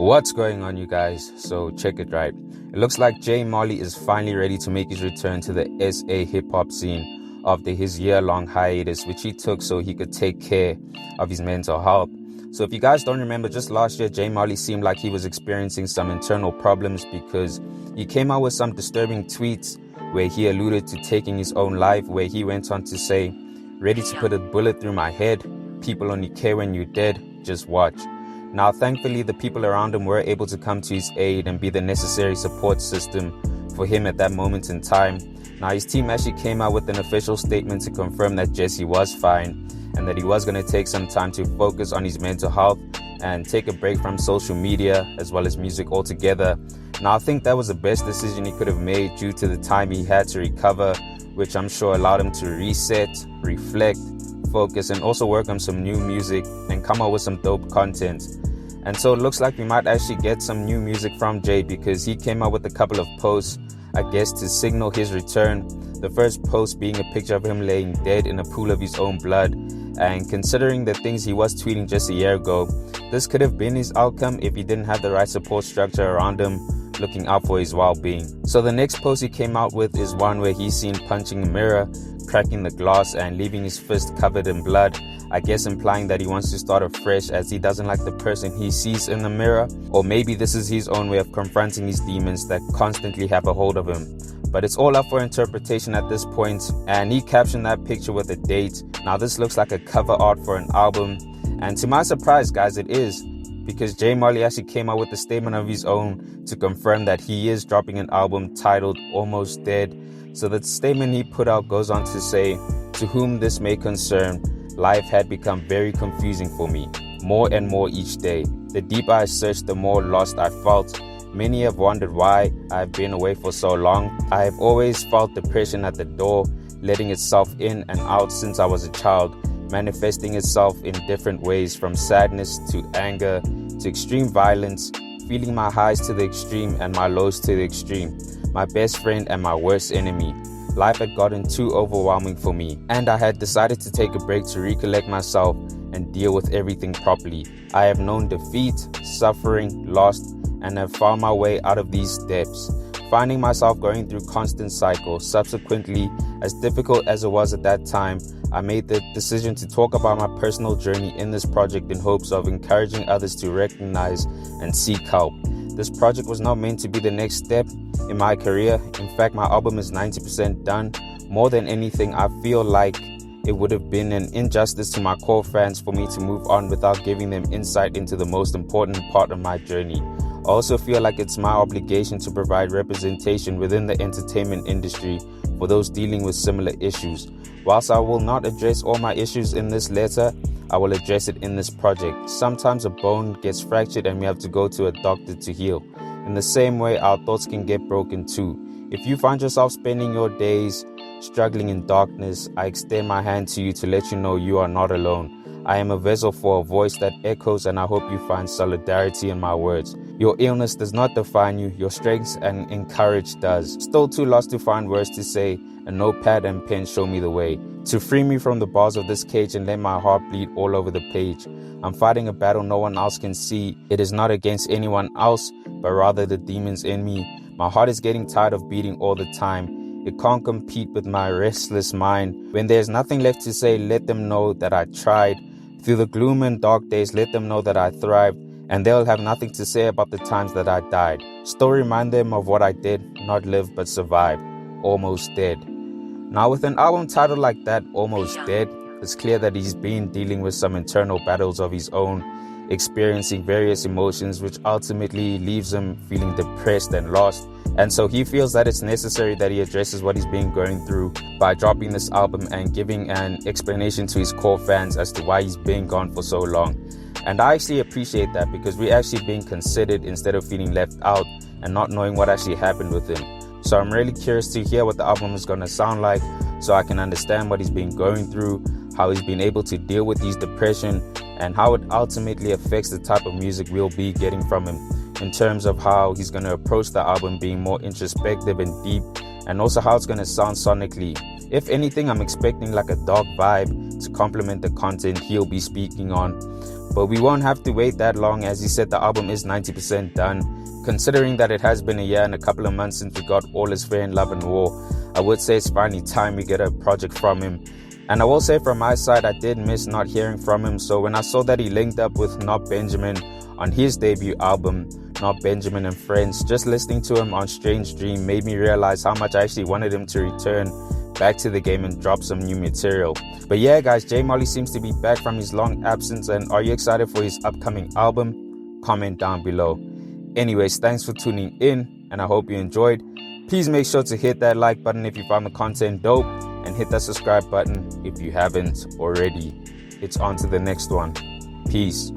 What's going on, you guys? So check it right. It looks like Molley is finally ready to make his return to the SA hip-hop scene after his year-long hiatus, which he took so he could take care of his mental health. So if you guys don't remember, just last year, Molley seemed like he was experiencing some internal problems because he came out with some disturbing tweets where he alluded to taking his own life, where he went on to say, "Ready to put a bullet through my head. People only care when you're dead. Just watch." Now, thankfully, the people around him were able to come to his aid and be the necessary support system for him at that moment in time. Now, his team actually came out with an official statement to confirm that Jesse was fine and that he was going to take some time to focus on his mental health and take a break from social media as well as music altogether. Now, I think that was the best decision he could have made due to the time he had to recover, which I'm sure allowed him to reset, reflect, focus, and also work on some new music and come out with some dope content. And so it looks like we might actually get some new music from Jay because he came out with a couple of posts, I guess, to signal his return. The first post being a picture of him laying dead in a pool of his own blood. And considering the things he was tweeting just a year ago, this could have been his outcome if he didn't have the right support structure around him looking out for his well-being. So the next post he came out with is one where he's seen punching a mirror, cracking the glass, and leaving his fist covered in blood, I guess implying that he wants to start afresh as he doesn't like the person he sees in the mirror. Or maybe this is his own way of confronting his demons that constantly have a hold of him. But it's all up for interpretation at this point, and he captioned that picture with a date. Now this looks like a cover art for an album, and to my surprise, guys, it is, because Molley actually came out with a statement of his own to confirm that he is dropping an album titled Almost Dead. So the statement he put out goes on to say, "To whom this may concern, life had become very confusing for me, more and more each day. The deeper I searched, the more lost I felt. Many have wondered why I've been away for so long. I have always felt depression at the door, letting itself in and out since I was a child, manifesting itself in different ways, from sadness to anger to extreme violence, feeling my highs to the extreme and my lows to the extreme, my best friend and my worst enemy. Life had gotten too overwhelming for me, and I had decided to take a break to recollect myself and deal with everything properly. I have known defeat, suffering, loss, and have found my way out of these depths, finding myself going through constant cycles. Subsequently, as difficult as it was at that time, I made the decision to talk about my personal journey in this project in hopes of encouraging others to recognize and seek help. This project was not meant to be the next step in my career. In fact, my album is 90% done. More than anything, I feel like it would have been an injustice to my core fans for me to move on without giving them insight into the most important part of my journey. I also feel like it's my obligation to provide representation within the entertainment industry for those dealing with similar issues. Whilst I will not address all my issues in this letter, I will address it in this project. Sometimes a bone gets fractured and we have to go to a doctor to heal. In the same way, our thoughts can get broken too. If you find yourself spending your days struggling in darkness, I extend my hand to you to let you know you are not alone. I am a vessel for a voice that echoes, and I hope you find solidarity in my words. Your illness does not define you, your strength and encourage does. Still too lost to find words to say, a notepad and pen show me the way. To free me from the bars of this cage and let my heart bleed all over the page. I'm fighting a battle no one else can see. It is not against anyone else, but rather the demons in me. My heart is getting tired of beating all the time. It can't compete with my restless mind. When there's nothing left to say, let them know that I tried. Through the gloom and dark days, let them know that I thrived, and they'll have nothing to say about the times that I died. Still remind them of what I did, not live but survive. Almost dead. Now, with an album titled like that, Almost Dead, it's clear that he's been dealing with some internal battles of his own, experiencing various emotions, which ultimately leaves him feeling depressed and lost. And so he feels that it's necessary that he addresses what he's been going through by dropping this album and giving an explanation to his core fans as to why he's been gone for so long. And I actually appreciate that, because we're actually being considered instead of feeling left out and not knowing what actually happened with him. So I'm really curious to hear what the album is going to sound like, so I can understand what he's been going through, how he's been able to deal with his depression, and how it ultimately affects the type of music we'll be getting from him, in terms of how he's going to approach the album being more introspective and deep, and also how it's going to sound sonically. If anything, I'm expecting like a dark vibe to complement the content he'll be speaking on. But we won't have to wait that long, as he said the album is 90% done. Considering that it has been a year and a couple of months since we got All Is Fair in Love and War, I would say it's finally time we get a project from him. And I will say from my side, I did miss not hearing from him. So when I saw that he linked up with Not Benjamin on his debut album, Not Benjamin and Friends, just listening to him on Strange Dream made me realize how much I actually wanted him to return back to the game and drop some new material. But yeah, guys, J Molley seems to be back from his long absence. And are you excited for his upcoming album? Comment down below. Anyways, thanks for tuning in, and I hope you enjoyed. Please make sure to hit that like button if you found the content dope, and hit that subscribe button if you haven't already. It's on to the next one. Peace.